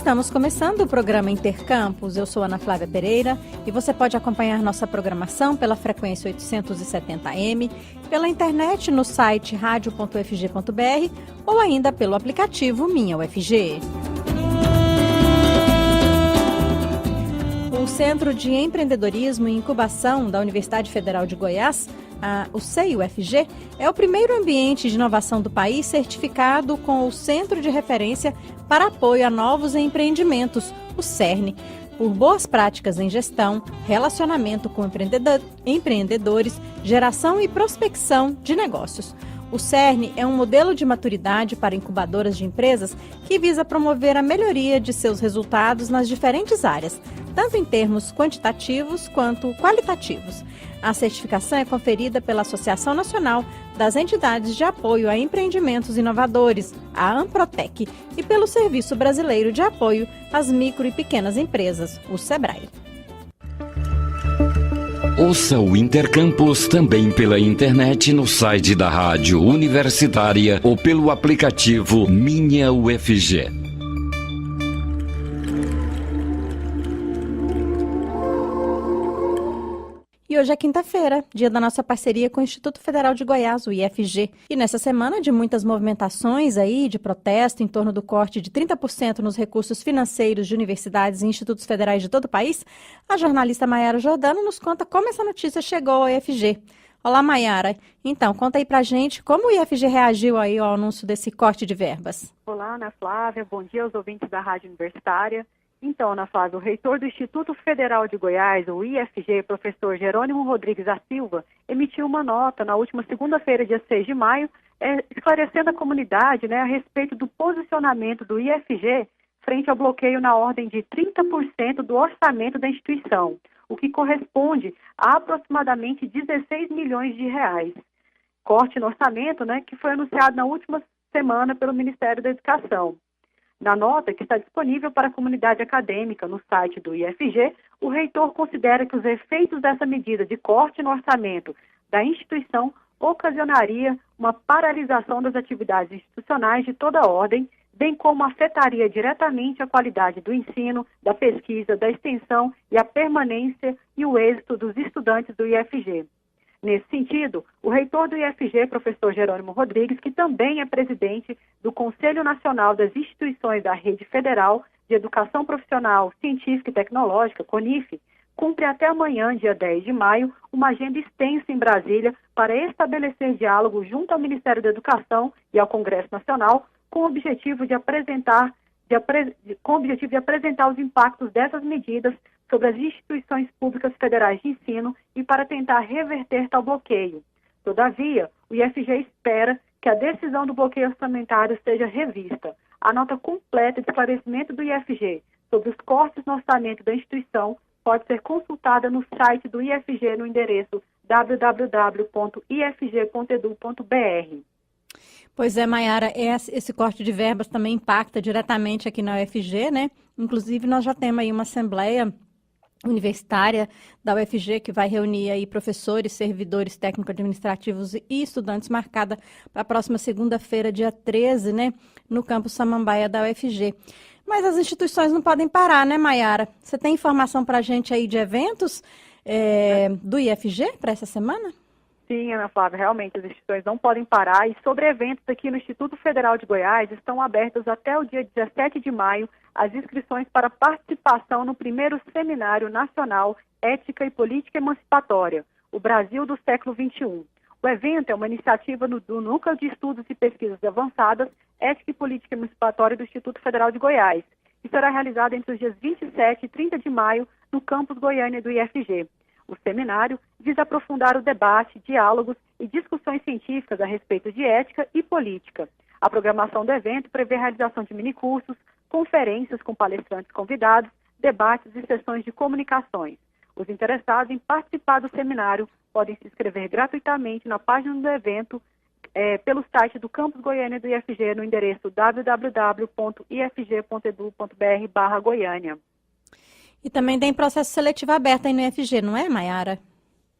Estamos começando o programa Intercampus. Eu sou Ana Flávia Pereira e você pode acompanhar nossa programação pela frequência 870M, pela internet no site radio.ufg.br ou ainda pelo aplicativo Minha UFG. O Centro de Empreendedorismo e Incubação da Universidade Federal de Goiás, o CEI-UFG, é o primeiro ambiente de inovação do país certificado com o Centro de Referência para Apoio a Novos Empreendimentos, o CERN, por boas práticas em gestão, relacionamento com empreendedores, geração e prospecção de negócios. O CERN é um modelo de maturidade para incubadoras de empresas que visa promover a melhoria de seus resultados nas diferentes áreas, tanto em termos quantitativos quanto qualitativos. A certificação é conferida pela Associação Nacional das Entidades de Apoio a Empreendimentos Inovadores, a AMPROTEC, e pelo Serviço Brasileiro de Apoio às Micro e Pequenas Empresas, o SEBRAE. Ouça o Intercampus também pela internet no site da Rádio Universitária ou pelo aplicativo Minha UFG. E hoje é quinta-feira, dia da nossa parceria com o Instituto Federal de Goiás, o IFG. E nessa semana de muitas movimentações aí, de protesto em torno do corte de 30% nos recursos financeiros de universidades e institutos federais de todo o país, a jornalista Maiara Jordano nos conta como essa notícia chegou ao IFG. Olá, Maiara. Então, conta aí pra gente como o IFG reagiu aí ao anúncio desse corte de verbas. Olá, Ana Flávia. Bom dia aos ouvintes da Rádio Universitária. Então, Ana Flávia, o reitor do Instituto Federal de Goiás, o IFG, professor Jerônimo Rodrigues da Silva, emitiu uma nota na última segunda-feira, dia 6 de maio, esclarecendo a comunidade, a respeito do posicionamento do IFG frente ao bloqueio na ordem de 30% do orçamento da instituição, o que corresponde a aproximadamente 16 milhões de reais. Corte no orçamento, que foi anunciado na última semana pelo Ministério da Educação. Na nota, que está disponível para a comunidade acadêmica no site do IFG, o reitor considera que os efeitos dessa medida de corte no orçamento da instituição ocasionaria uma paralisação das atividades institucionais de toda a ordem, bem como afetaria diretamente a qualidade do ensino, da pesquisa, da extensão e a permanência e o êxito dos estudantes do IFG. Nesse sentido, o reitor do IFG, professor Jerônimo Rodrigues, que também é presidente do Conselho Nacional das Instituições da Rede Federal de Educação Profissional, Científica e Tecnológica, CONIF, cumpre até amanhã, dia 10 de maio, uma agenda extensa em Brasília para estabelecer diálogo junto ao Ministério da Educação e ao Congresso Nacional com o objetivo de apresentar os impactos dessas medidas sobre as instituições públicas federais de ensino e para tentar reverter tal bloqueio. Todavia, o IFG espera que a decisão do bloqueio orçamentário seja revista. A nota completa de esclarecimento do IFG sobre os cortes no orçamento da instituição pode ser consultada no site do IFG no endereço www.ifg.edu.br. Pois é, Maiara, esse corte de verbas também impacta diretamente aqui na UFG, Inclusive, nós já temos aí uma assembleia universitária da UFG que vai reunir aí professores, servidores técnico-administrativos e estudantes marcada para a próxima segunda-feira, dia 13, no campus Samambaia da UFG. Mas as instituições não podem parar, Maiara? Você tem informação para a gente aí de eventos do IFG para essa semana? Sim, Ana Flávia, realmente as instituições não podem parar e sobre eventos aqui no Instituto Federal de Goiás estão abertas até o dia 17 de maio as inscrições para participação no primeiro Seminário Nacional Ética e Política Emancipatória, o Brasil do século XXI. O evento é uma iniciativa do Núcleo de Estudos e Pesquisas Avançadas, Ética e Política Emancipatória do Instituto Federal de Goiás, e será realizado entre os dias 27 e 30 de maio no campus Goiânia do IFG. O seminário visa aprofundar o debate, diálogos e discussões científicas a respeito de ética e política. A programação do evento prevê a realização de minicursos, conferências com palestrantes convidados, debates e sessões de comunicações. Os interessados em participar do seminário podem se inscrever gratuitamente na página do evento pelo site do Campus Goiânia do IFG no endereço www.ifg.edu.br/Goiânia. E também tem processo seletivo aberto aí no IFG, não é, Maiara?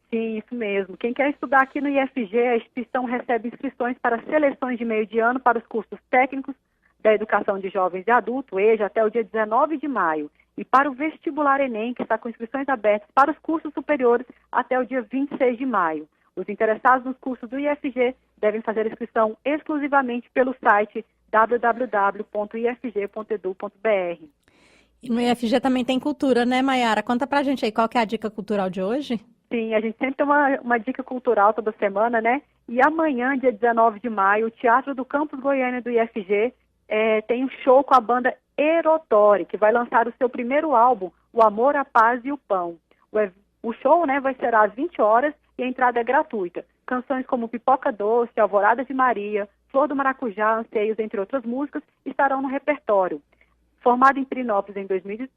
Sim, isso mesmo. Quem quer estudar aqui no IFG, a instituição recebe inscrições para seleções de meio de ano para os cursos técnicos, da Educação de Jovens e Adultos, EJA, até o dia 19 de maio. E para o vestibular Enem, que está com inscrições abertas para os cursos superiores até o dia 26 de maio. Os interessados nos cursos do IFG devem fazer inscrição exclusivamente pelo site www.ifg.edu.br. E no IFG também tem cultura, né, Maiara? Conta pra gente aí qual que é a dica cultural de hoje. Sim, a gente sempre tem uma dica cultural toda semana, né? E amanhã, dia 19 de maio, o Teatro do Campus Goiânia do IFG tem um show com a banda Erotori, que vai lançar o seu primeiro álbum, O Amor, a Paz e o Pão. O show, né, vai ser às 20 horas e a entrada é gratuita. Canções como Pipoca Doce, Alvorada de Maria, Flor do Maracujá, Anseios, entre outras músicas, estarão no repertório. Formada em Pirinópolis em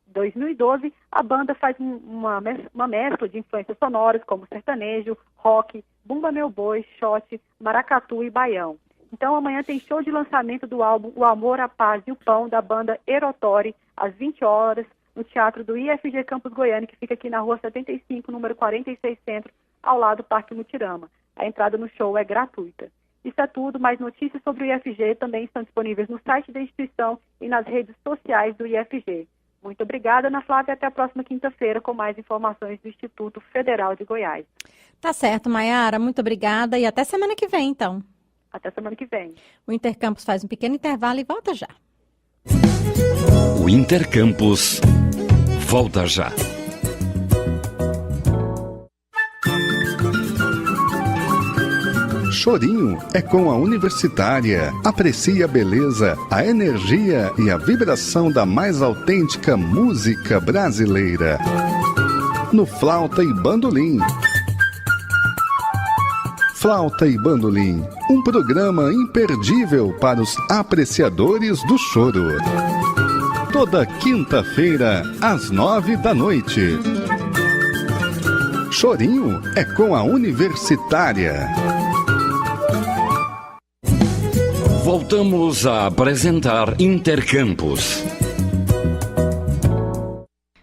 2012, a banda faz uma mescla de influências sonoras como sertanejo, rock, bumba meu boi, shot, maracatu e baião. Então amanhã tem show de lançamento do álbum O Amor, a Paz e o Pão, da banda Erotori, às 20 horas, no Teatro do IFG Campus Goiânia, que fica aqui na Rua 75, número 46 Centro, ao lado do Parque Mutirama. A entrada no show é gratuita. Isso é tudo, mais notícias sobre o IFG também estão disponíveis no site da instituição e nas redes sociais do IFG. Muito obrigada, Ana Flávia, até a próxima quinta-feira com mais informações do Instituto Federal de Goiás. Tá certo, Maiara, muito obrigada e até semana que vem, então. Até semana que vem. O Intercampus faz um pequeno intervalo e volta já. O Intercampus volta já. Chorinho é com a Universitária. Aprecie a beleza, a energia e a vibração da mais autêntica música brasileira. No Flauta e Bandolim. Flauta e Bandolim, um programa imperdível para os apreciadores do choro. Toda quinta-feira, às 9h. Chorinho é com a Universitária. Voltamos a apresentar Intercampus.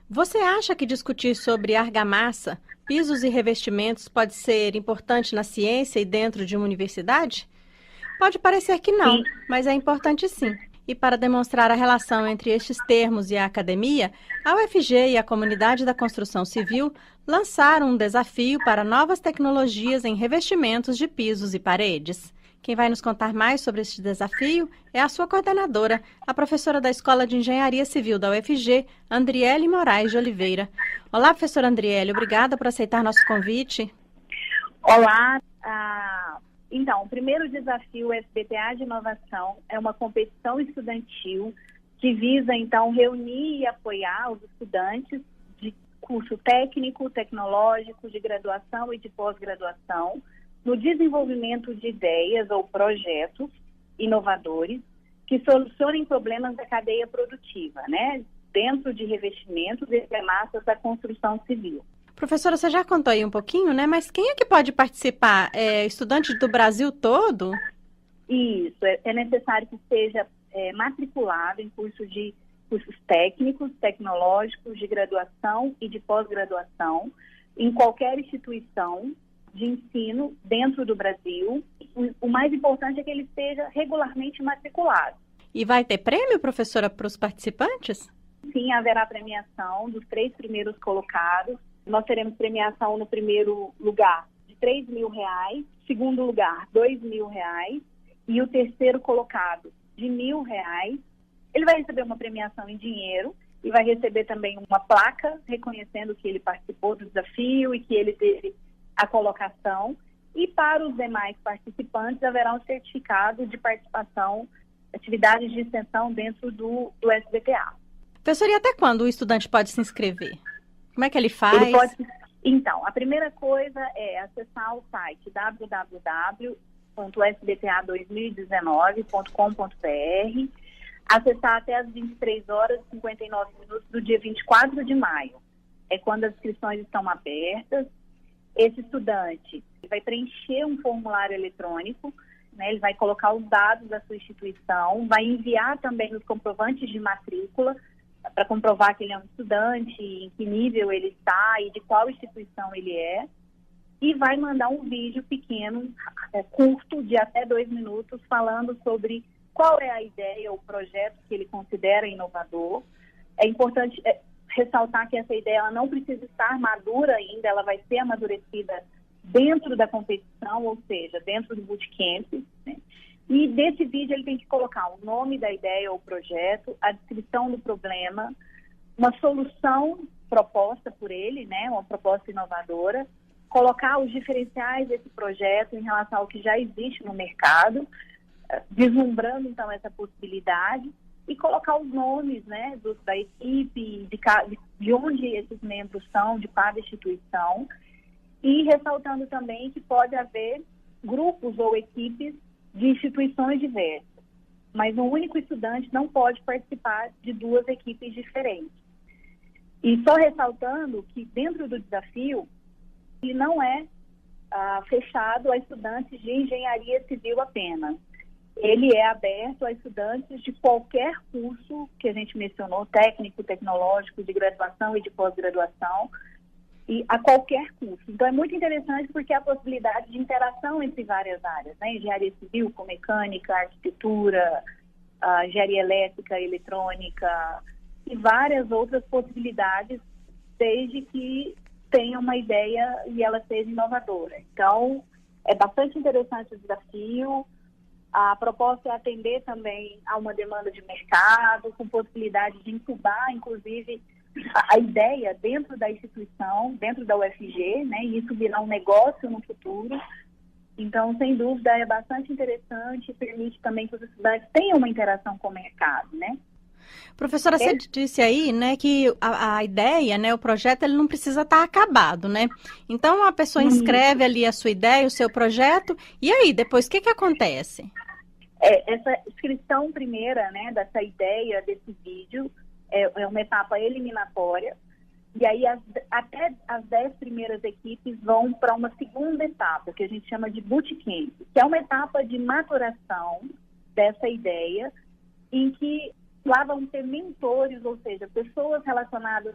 Você acha que discutir sobre argamassa, pisos e revestimentos pode ser importante na ciência e dentro de uma universidade? Pode parecer que não, mas é importante sim. E para demonstrar a relação entre estes termos e a academia, a UFG e a comunidade da construção civil lançaram um desafio para novas tecnologias em revestimentos de pisos e paredes. Quem vai nos contar mais sobre este desafio é a sua coordenadora, a professora da Escola de Engenharia Civil da UFG, Andriele Moraes de Oliveira. Olá, professora Andriele, obrigada por aceitar nosso convite. Olá, então, o primeiro desafio SBTA de Inovação é uma competição estudantil que visa, então, reunir e apoiar os estudantes de curso técnico, tecnológico, de graduação e de pós-graduação, no desenvolvimento de ideias ou projetos inovadores que solucionem problemas da cadeia produtiva, né? Dentro de revestimentos e argamassas da construção civil. Professora, você já contou aí um pouquinho, né? Mas quem é que pode participar? Estudante do Brasil todo? Isso, é necessário que seja matriculado em cursos técnicos, tecnológicos, de graduação e de pós-graduação, em qualquer instituição de ensino dentro do Brasil. O mais importante é que ele esteja regularmente matriculado. E vai ter prêmio, professora, para os participantes? Sim, haverá premiação dos 3 primeiros colocados. Nós teremos premiação no primeiro lugar de R$3.000, segundo lugar R$2.000 e o terceiro colocado de R$1.000. Ele vai receber uma premiação em dinheiro e vai receber também uma placa reconhecendo que ele participou do desafio e que ele teve a colocação, e para os demais participantes haverá um certificado de participação, atividades de extensão dentro do SBTA. Professor, e até quando o estudante pode se inscrever? Como é que ele faz? Então, a primeira coisa é acessar o site www.sbta2019.com.br, acessar até as 23h59 do dia 24 de maio. É quando as inscrições estão abertas. Esse estudante vai preencher um formulário eletrônico, né? Ele vai colocar os dados da sua instituição, vai enviar também os comprovantes de matrícula para comprovar que ele é um estudante, em que nível ele está e de qual instituição ele é, e vai mandar um vídeo pequeno, curto, de até 2 minutos, falando sobre qual é a ideia ou projeto que ele considera inovador. É importante ressaltar que essa ideia ela não precisa estar madura ainda, ela vai ser amadurecida dentro da competição, ou seja, dentro do bootcamp, né? E desse vídeo ele tem que colocar o nome da ideia ou projeto, a descrição do problema, uma solução proposta por ele, né, uma proposta inovadora, colocar os diferenciais desse projeto em relação ao que já existe no mercado, vislumbrando então essa possibilidade, e colocar os nomes, né, da equipe, de onde esses membros são, de cada instituição, e ressaltando também que pode haver grupos ou equipes de instituições diversas, mas um único estudante não pode participar de duas equipes diferentes. E só ressaltando que dentro do desafio, ele não é fechado a estudantes de engenharia civil apenas. Ele é aberto a estudantes de qualquer curso que a gente mencionou, técnico, tecnológico, de graduação e de pós-graduação, e a qualquer curso. Então, é muito interessante porque há a possibilidade de interação entre várias áreas, né? Engenharia civil com mecânica, arquitetura, engenharia elétrica, eletrônica e várias outras possibilidades, desde que tenha uma ideia e ela seja inovadora. Então, é bastante interessante o desafio. A proposta é atender também a uma demanda de mercado, com possibilidade de incubar, inclusive, a ideia dentro da instituição, dentro da UFG, né, e isso virar um negócio no futuro. Então, sem dúvida, é bastante interessante e permite também que os estudantes tenham uma interação com o mercado, né? Professora, você disse aí, né, que a ideia, né, o projeto, ele não precisa estar acabado, né? Então, a pessoa inscreve ali a sua ideia, o seu projeto, e aí, depois, o que acontece? Essa inscrição primeira, né, dessa ideia, desse vídeo, é uma etapa eliminatória, e aí até as 10 primeiras equipes vão para uma segunda etapa, que a gente chama de bootcamp, que é uma etapa de maturação dessa ideia, em que lá vão ter mentores, ou seja, pessoas relacionadas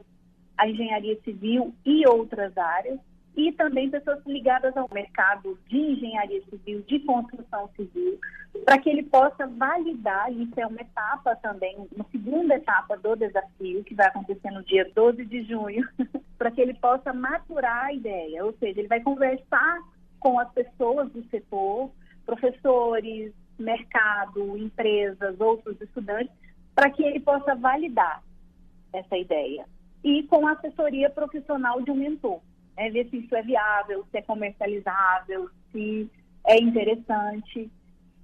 à engenharia civil e outras áreas, e também pessoas ligadas ao mercado de engenharia civil, de construção civil, para que ele possa validar, isso é uma etapa também, uma segunda etapa do desafio, que vai acontecer no dia 12 de junho, para que ele possa maturar a ideia, ou seja, ele vai conversar com as pessoas do setor, professores, mercado, empresas, outros estudantes, para que ele possa validar essa ideia. E com a assessoria profissional de um mentor, né? Ver se isso é viável, se é comercializável, se é interessante.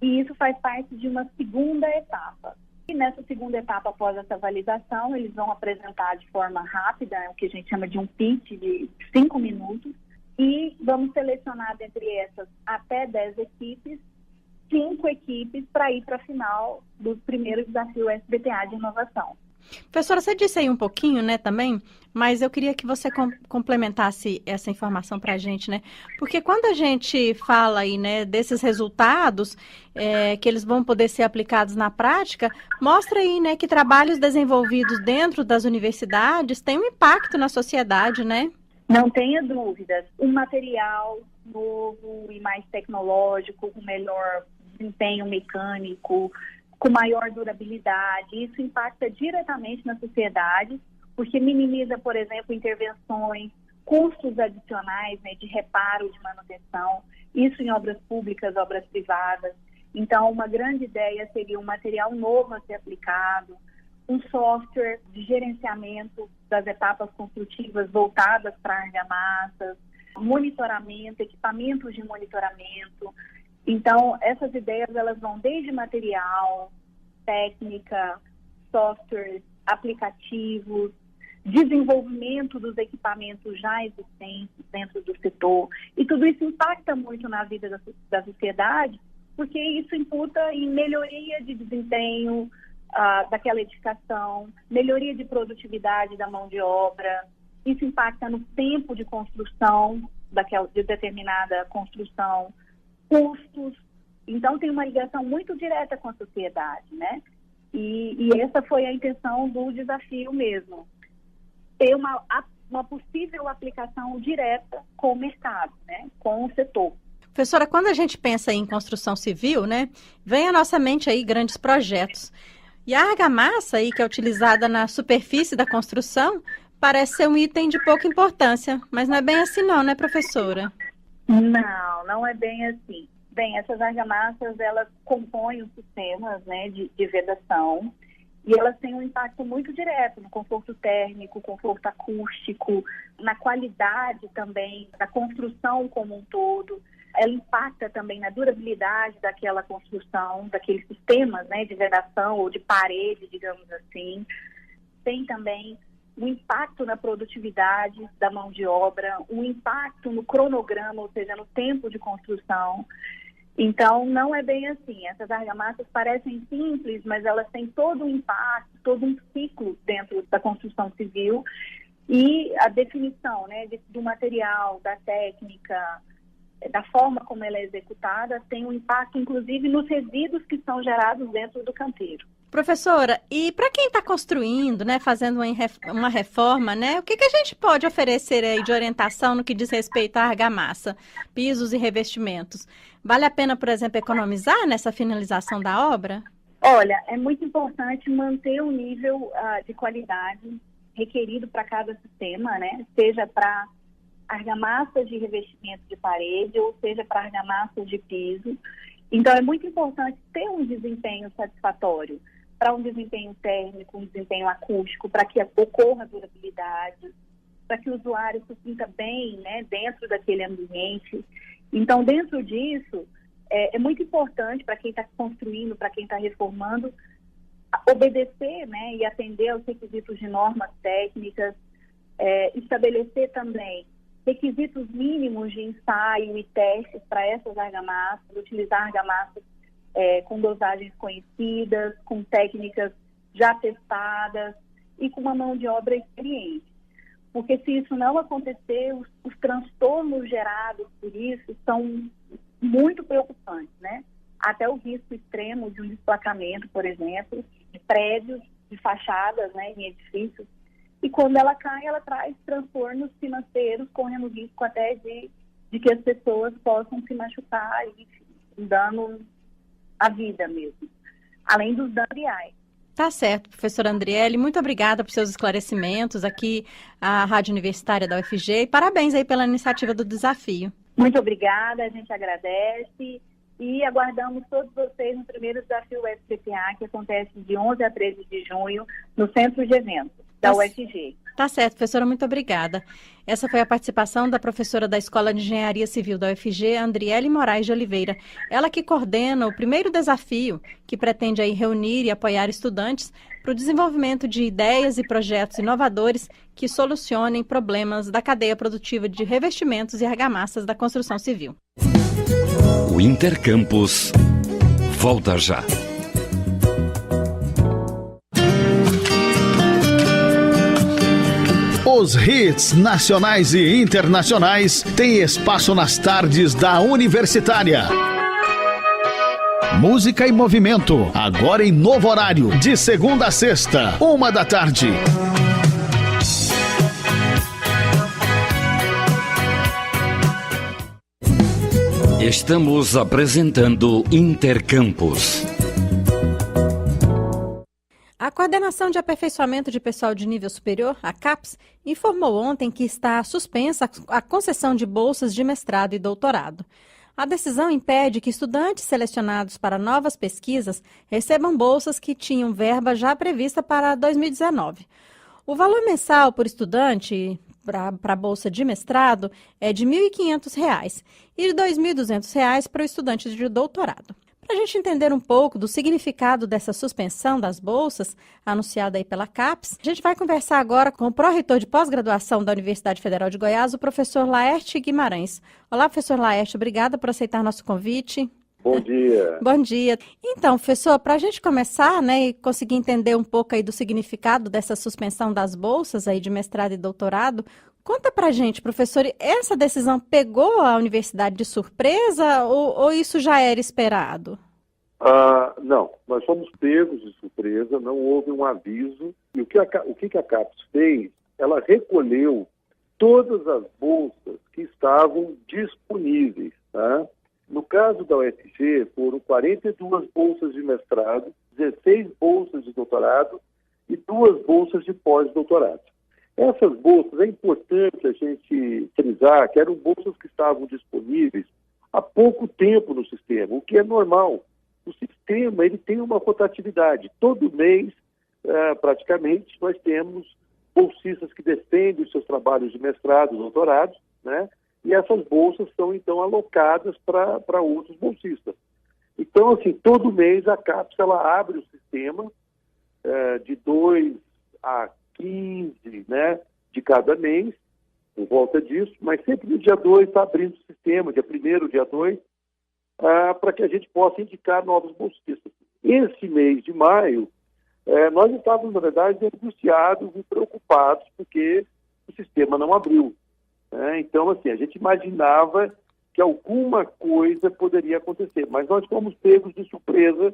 E isso faz parte de uma segunda etapa. E nessa segunda etapa, após essa validação, eles vão apresentar de forma rápida, o que a gente chama de um pitch de 5 minutos, e vamos selecionar dentre essas até 10 equipes, 5 equipes para ir para a final do primeiro desafio SBTA de inovação. Professora, você disse aí um pouquinho, né, também, mas eu queria que você complementasse essa informação para a gente, né? Porque quando a gente fala aí, né, desses resultados, que eles vão poder ser aplicados na prática, mostra aí, né, que trabalhos desenvolvidos dentro das universidades têm um impacto na sociedade, né? Não tenha dúvidas. Um material novo e mais tecnológico, com melhor desempenho mecânico, com maior durabilidade, isso impacta diretamente na sociedade, porque minimiza, por exemplo, intervenções, custos adicionais, né, de reparo, de manutenção, isso em obras públicas, obras privadas. Então, uma grande ideia seria um material novo a ser aplicado, um software de gerenciamento das etapas construtivas voltadas para argamassas, monitoramento, equipamentos de monitoramento. Então, essas ideias, elas vão desde material, técnica, softwares, aplicativos, desenvolvimento dos equipamentos já existentes dentro do setor. E tudo isso impacta muito na vida da sociedade, porque isso imputa em melhoria de desempenho daquela edificação, melhoria de produtividade da mão de obra. Isso impacta no tempo de construção de determinada construção, custos. Então, tem uma ligação muito direta com a sociedade, né? E essa foi a intenção do desafio mesmo. Ter uma possível aplicação direta com o mercado, né? Com o setor. Professora, quando a gente pensa em construção civil, né, vem à nossa mente aí grandes projetos. E a argamassa, aí, que é utilizada na superfície da construção, parece ser um item de pouca importância, mas não é bem assim não, né, professora? Não, não é bem assim. Bem, essas argamassas, elas compõem os sistemas, né, de vedação, e elas têm um impacto muito direto no conforto térmico, conforto acústico, na qualidade também da construção como um todo. Ela impacta também na durabilidade daquela construção, daqueles sistemas, né, de vedação ou de parede, digamos assim. Tem também um impacto na produtividade da mão de obra, um impacto no cronograma, ou seja, no tempo de construção. Então, não é bem assim. Essas argamassas parecem simples, mas elas têm todo um impacto, todo um ciclo dentro da construção civil. E a definição, né, do material, da técnica, da forma como ela é executada, tem um impacto, inclusive, nos resíduos que são gerados dentro do canteiro. Professora, e para quem está construindo, né, fazendo uma reforma, né, o que a gente pode oferecer aí de orientação no que diz respeito à argamassa, pisos e revestimentos? Vale a pena, por exemplo, economizar nessa finalização da obra? Olha, é muito importante manter o nível de qualidade requerido para cada sistema, né, seja para argamassas de revestimento de parede ou seja para argamassas de piso. Então, é muito importante ter um desempenho satisfatório para um desempenho térmico, um desempenho acústico, para que ocorra durabilidade, para que o usuário se sinta bem, né, dentro daquele ambiente. Então, dentro disso, é muito importante para quem está construindo, para quem está reformando, obedecer, né, e atender aos requisitos de normas técnicas, estabelecer também requisitos mínimos de ensaio e testes para essas argamassas, utilizar argamassas com dosagens conhecidas, com técnicas já testadas e com uma mão de obra experiente. Porque se isso não acontecer, os transtornos gerados por isso são muito preocupantes, né? Até o risco extremo de um desplacamento, por exemplo, de prédios, de fachadas, né, em edifícios. E quando ela cai, ela traz transtornos financeiros, correndo risco até de que as pessoas possam se machucar e dano à vida mesmo, além dos danos reais. Tá certo, professora Andriele, muito obrigada por seus esclarecimentos aqui à Rádio Universitária da UFG e parabéns aí pela iniciativa do desafio. Muito obrigada, a gente agradece e aguardamos todos vocês no primeiro desafio UFCPA, que acontece de 11 a 13 de junho no Centro de Eventos da UFG. Tá certo, professora, muito obrigada. Essa foi a participação da professora da Escola de Engenharia Civil da UFG, Andriele Moraes de Oliveira. Ela que coordena o primeiro desafio, que pretende aí reunir e apoiar estudantes para o desenvolvimento de ideias e projetos inovadores que solucionem problemas da cadeia produtiva de revestimentos e argamassas da construção civil. O Intercampus volta já. Os hits nacionais e internacionais têm espaço nas tardes da Universitária. Música e Movimento, agora em novo horário, de segunda a sexta, 13h. Estamos apresentando Intercampus. A Coordenação de Aperfeiçoamento de Pessoal de Nível Superior, a CAPES, informou ontem que está suspensa a concessão de bolsas de mestrado e doutorado. A decisão impede que estudantes selecionados para novas pesquisas recebam bolsas que tinham verba já prevista para 2019. O valor mensal por estudante para a bolsa de mestrado é de R$ 1.500 e de R$ 2.200 para o estudante de doutorado. Para a gente entender um pouco do significado dessa suspensão das bolsas, anunciada aí pela CAPES, a gente vai conversar agora com o pró-reitor de pós-graduação da Universidade Federal de Goiás, o professor Laerte Guimarães. Olá, professor Laerte, obrigada por aceitar nosso convite. Bom dia. Bom dia. Então, professor, para a gente começar, né, e conseguir entender um pouco aí do significado dessa suspensão das bolsas aí de mestrado e doutorado, conta pra gente, professor, essa decisão pegou a universidade de surpresa ou isso já era esperado? Não, nós fomos pegos de surpresa, não houve um aviso. E o que a CAPES fez, ela recolheu todas as bolsas que estavam disponíveis, tá? No caso da UFG, foram 42 bolsas de mestrado, 16 bolsas de doutorado e 2 bolsas de pós-doutorado. Essas bolsas, é importante a gente frisar que eram bolsas que estavam disponíveis há pouco tempo no sistema, o que é normal. O sistema ele tem uma rotatividade. Todo mês, praticamente, nós temos bolsistas que defendem os seus trabalhos de mestrado, doutorado, né? E essas bolsas são, então, alocadas para outros bolsistas. Então, assim, todo mês a CAPES ela abre o sistema de 2 a 15, né, de cada mês, por volta disso, mas sempre no dia 2 está abrindo o sistema, dia 1º, dia 2, para que a gente possa indicar novos bolsistas. Esse mês de maio, nós estávamos, na verdade, angustiados e preocupados porque o sistema não abriu. Então, assim, a gente imaginava que alguma coisa poderia acontecer, mas nós fomos pegos de surpresa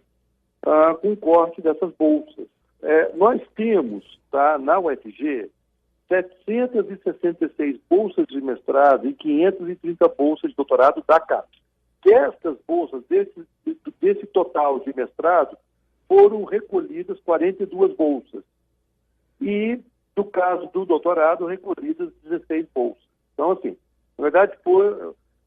com o corte dessas bolsas. Nós temos, tá, na UFG, 766 bolsas de mestrado e 530 bolsas de doutorado da CAPES. Destas bolsas, desse total de mestrado, foram recolhidas 42 bolsas. E, no caso do doutorado, recolhidas 16 bolsas. Então, assim, na verdade,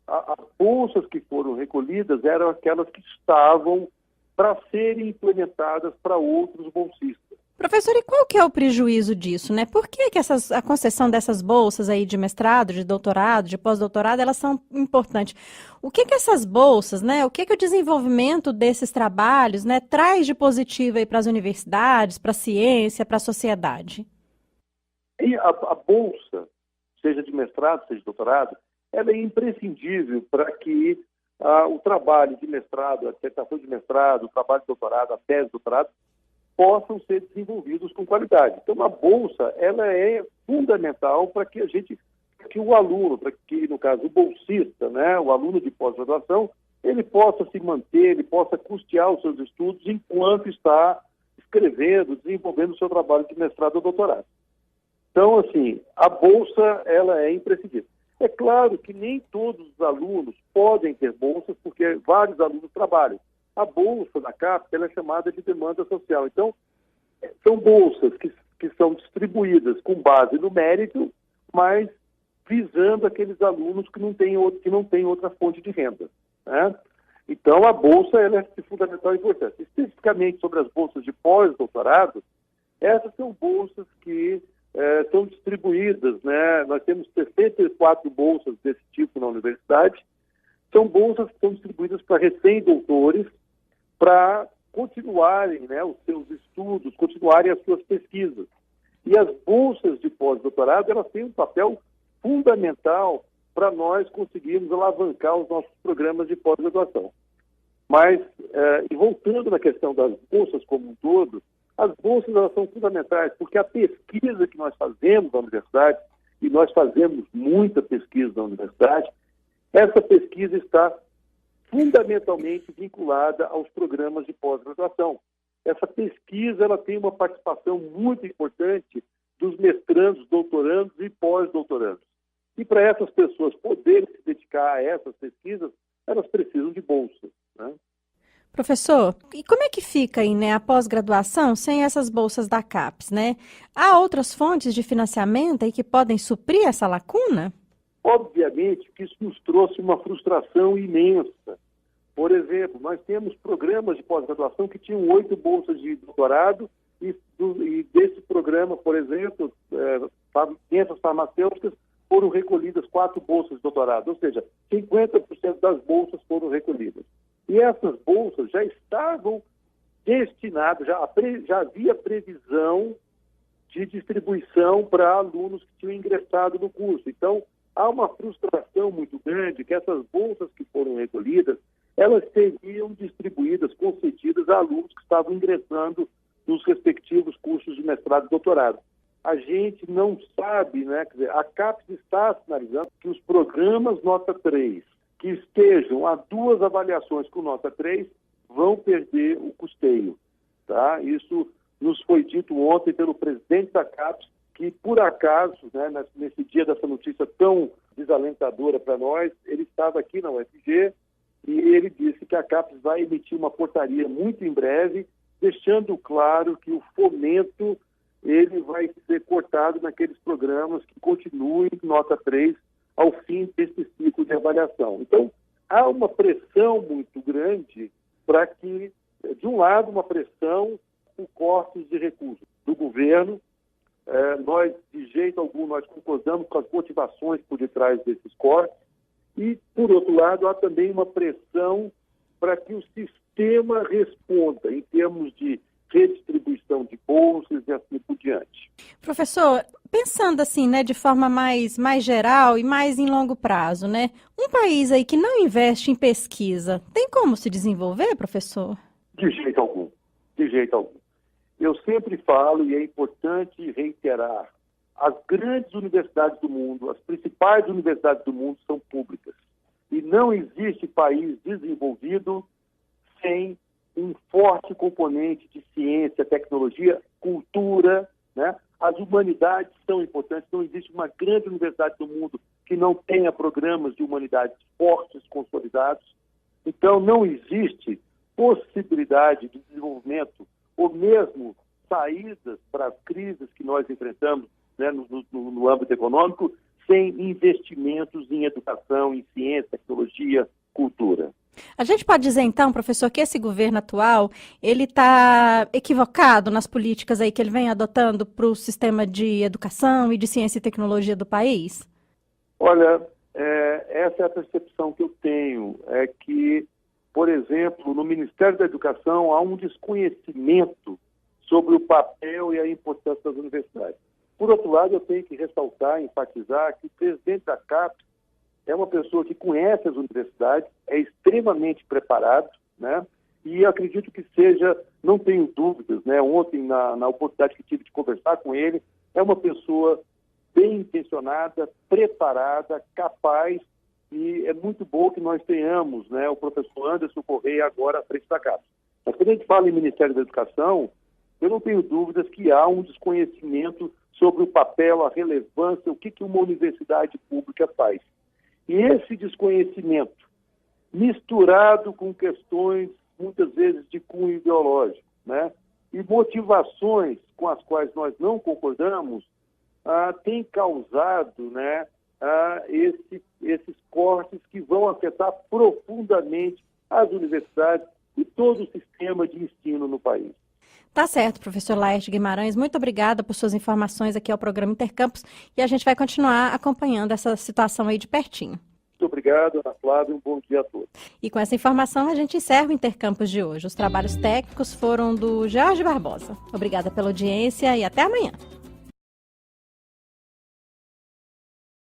as bolsas que foram recolhidas eram aquelas que estavam para serem implementadas para outros bolsistas. Professor, e qual que é o prejuízo disso, né? Por que a concessão dessas bolsas aí de mestrado, de doutorado, de pós-doutorado, elas são importantes? O que essas bolsas, né? O que o desenvolvimento desses trabalhos, né, traz de positivo aí para as universidades, para a ciência, para a sociedade? E a bolsa, seja de mestrado, seja de doutorado, ela é imprescindível para que o trabalho de mestrado, a dissertação de mestrado, o trabalho de doutorado, a tese de doutorado, possam ser desenvolvidos com qualidade. Então, a bolsa, ela é fundamental para que que o aluno, para que, no caso, o bolsista, né, o aluno de pós-graduação, ele possa se manter, ele possa custear os seus estudos enquanto está escrevendo, desenvolvendo o seu trabalho de mestrado ou doutorado. Então, assim, a bolsa, ela é imprescindível. É claro que nem todos os alunos podem ter bolsas, porque vários alunos trabalham. A bolsa da CAPES ela é chamada de demanda social. Então, são bolsas que são distribuídas com base no mérito, mas visando aqueles alunos que não têm outra fonte de renda, né? Então, a bolsa ela é de fundamental importância. Especificamente sobre as bolsas de pós-doutorado, essas são bolsas que são distribuídas, né? Nós temos 64 bolsas desse tipo na universidade. São bolsas que são distribuídas para recém-doutores, para continuarem, né, os seus estudos, continuarem as suas pesquisas. E as bolsas de pós-doutorado, elas têm um papel fundamental para nós conseguirmos alavancar os nossos programas de pós-graduação. Mas, e voltando na questão das bolsas como um todo, as bolsas elas são fundamentais, porque a pesquisa que nós fazemos na universidade, e nós fazemos muita pesquisa na universidade, essa pesquisa está fundamentalmente vinculada aos programas de pós-graduação. Essa pesquisa ela tem uma participação muito importante dos mestrandos, doutorandos e pós-doutorandos. E para essas pessoas poderem se dedicar a essas pesquisas, elas precisam de bolsas, né? Professor, e como é que fica aí, né, a pós-graduação sem essas bolsas da CAPES, né? Há outras fontes de financiamento aí que podem suprir essa lacuna? Obviamente que isso nos trouxe uma frustração imensa. Por exemplo, nós temos programas de pós-graduação que tinham 8 bolsas de doutorado e desse programa, por exemplo, ciências farmacêuticas, foram recolhidas 4 bolsas de doutorado, ou seja, 50% das bolsas foram recolhidas. E essas bolsas já estavam destinadas, já havia previsão de distribuição para alunos que tinham ingressado no curso. Então, há uma frustração muito grande que essas bolsas que foram recolhidas, elas seriam distribuídas, concedidas a alunos que estavam ingressando nos respectivos cursos de mestrado e doutorado. A gente não sabe, né? Quer dizer, a CAPES está sinalizando que os programas nota 3, que estejam a 2 avaliações com nota 3, vão perder o custeio, tá? Isso nos foi dito ontem pelo presidente da CAPES, que por acaso, né, nesse dia dessa notícia tão desalentadora para nós, ele estava aqui na UFG e ele disse que a CAPES vai emitir uma portaria muito em breve, deixando claro que o fomento ele vai ser cortado naqueles programas que continuem nota 3 ao fim desse ciclo de avaliação. Então, há uma pressão muito grande para que, de um lado, uma pressão por cortes de recursos do governo. Nós, de jeito algum, nós concordamos com as motivações por detrás desses cortes. E, por outro lado, há também uma pressão para que o sistema responda em termos de redistribuição de bolsas e assim por diante. Professor, pensando assim, né, de forma mais geral e mais em longo prazo, né? Um país aí que não investe em pesquisa, tem como se desenvolver, professor? De jeito algum, de jeito algum. Eu sempre falo, e é importante reiterar, as grandes universidades do mundo, as principais universidades do mundo são públicas. E não existe país desenvolvido sem um forte componente de ciência, tecnologia, cultura, né? As humanidades são importantes. Não existe uma grande universidade do mundo que não tenha programas de humanidades fortes, consolidados. Então, não existe possibilidade de desenvolvimento ou mesmo saídas para as crises que nós enfrentamos, né, no âmbito econômico, sem investimentos em educação, em ciência, tecnologia, cultura. A gente pode dizer, então, professor, que esse governo atual, ele está equivocado nas políticas aí que ele vem adotando para o sistema de educação e de ciência e tecnologia do país? Olha, essa é a percepção que eu tenho, é que, por exemplo, no Ministério da Educação há um desconhecimento sobre o papel e a importância das universidades. Por outro lado, eu tenho que ressaltar, enfatizar que o presidente da CAPES é uma pessoa que conhece as universidades, é extremamente preparado, né? E acredito que seja, não tenho dúvidas, né? Ontem, na oportunidade que tive de conversar com ele, é uma pessoa bem intencionada, preparada, capaz, e é muito bom que nós tenhamos, né, o professor Anderson Correia agora à frente da CAPES. Mas quando a gente fala em Ministério da Educação, eu não tenho dúvidas que há um desconhecimento sobre o papel, a relevância, o que uma universidade pública faz. E esse desconhecimento, misturado com questões, muitas vezes, de cunho ideológico, né, e motivações com as quais nós não concordamos, tem causado, né, esses cortes que vão afetar profundamente as universidades e todo o sistema de ensino no país. Tá certo, professor Laerte Guimarães. Muito obrigada por suas informações aqui ao programa Intercampus e a gente vai continuar acompanhando essa situação aí de pertinho. Muito obrigado, Ana Flávia, um bom dia a todos. E com essa informação a gente encerra o Intercampus de hoje. Os trabalhos técnicos foram do Jorge Barbosa. Obrigada pela audiência e até amanhã.